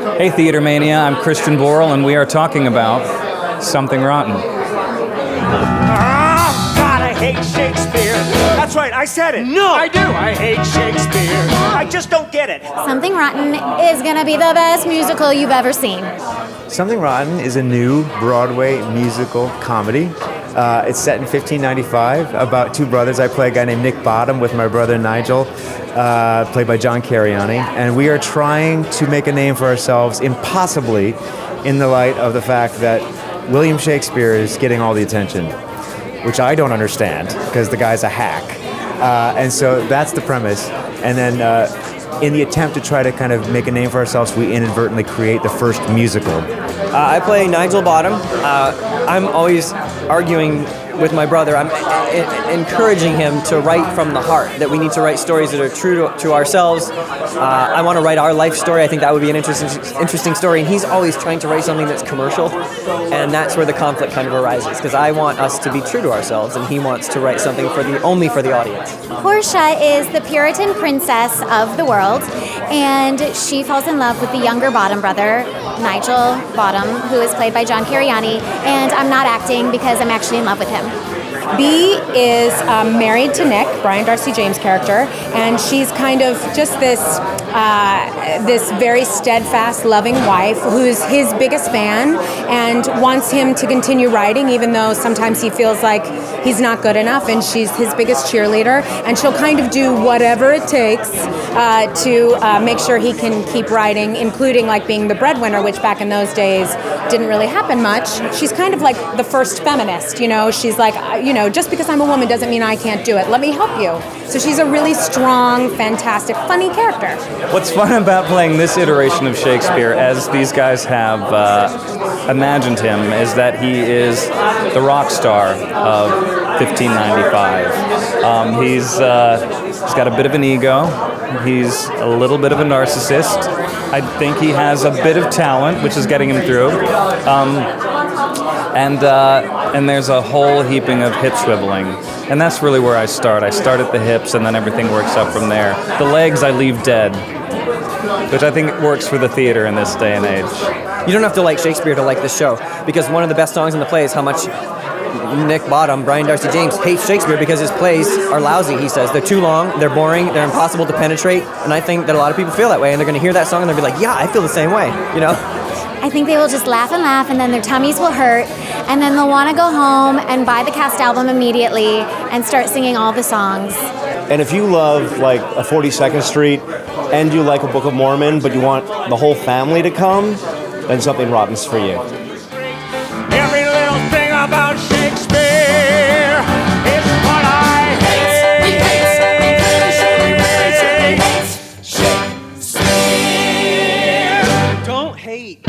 Hey TheaterMania, I'm Christian Borle, and we are talking about Something Rotten. Oh, God, I hate Shakespeare. That's right, I said it. No, I do. I hate Shakespeare. I just don't get it. Something Rotten is going to be the best musical you've ever seen. Something Rotten is a new Broadway musical comedy. It's set in 1595 about two brothers. I play a guy named Nick Bottom with my brother Nigel, played by John Cariani. And we are trying to make a name for ourselves impossibly in the light of the fact that William Shakespeare is getting all the attention, which I don't understand because the guy's a hack. And so that's the premise. And then in the attempt to try to kind of make a name for ourselves, we inadvertently create the first musical. I play Nigel Bottom. I'm always arguing with my brother. I'm encouraging him to write from the heart, that we need to write stories that are true to ourselves. I want to write our life story. I think that would be an interesting story. And he's always trying to write something that's commercial. And that's where the conflict kind of arises, because I want us to be true to ourselves, and he wants to write something only for the audience. Portia is the Puritan princess of the world, and she falls in love with the younger Bottom brother, Nigel Bottom, who is played by John Cariani, and I'm not acting because I'm actually in love with him. Bea is married to Nick, Brian Darcy James' character, and she's kind of just this very steadfast, loving wife who's his biggest fan and wants him to continue writing, even though sometimes he feels like he's not good enough, and she's his biggest cheerleader, and she'll kind of do whatever it takes to make sure he can keep writing, including like being the breadwinner, which back in those days didn't really happen much. She's kind of like the first feminist, you know. She's like, just because I'm a woman doesn't mean I can't do it. Let me help you. So she's a really strong, fantastic, funny character. What's fun about playing this iteration of Shakespeare, as these guys have imagined him, is that he is the rock star of 1595. He's got a bit of an ego. He's a little bit of a narcissist. I think he has a bit of talent, which is getting him through. And there's a whole heaping of hip swiveling. And that's really where I start. I start at the hips, and then everything works up from there. The legs I leave dead, which I think works for the theater in this day and age. You don't have to like Shakespeare to like this show, because one of the best songs in the play is how much Nick Bottom, Brian Darcy James, hates Shakespeare because his plays are lousy, he says. They're too long, they're boring, they're impossible to penetrate, and I think that a lot of people feel that way, and they're going to hear that song and they'll be like, yeah, I feel the same way, I think they will just laugh, and then their tummies will hurt, and then they'll want to go home and buy the cast album immediately and start singing all the songs. And if you love like a 42nd Street and you like a Book of Mormon, but you want the whole family to come, then Something Rotten's for you. Every little thing about Shakespeare is what I hate. We hate Shakespeare. Don't hate.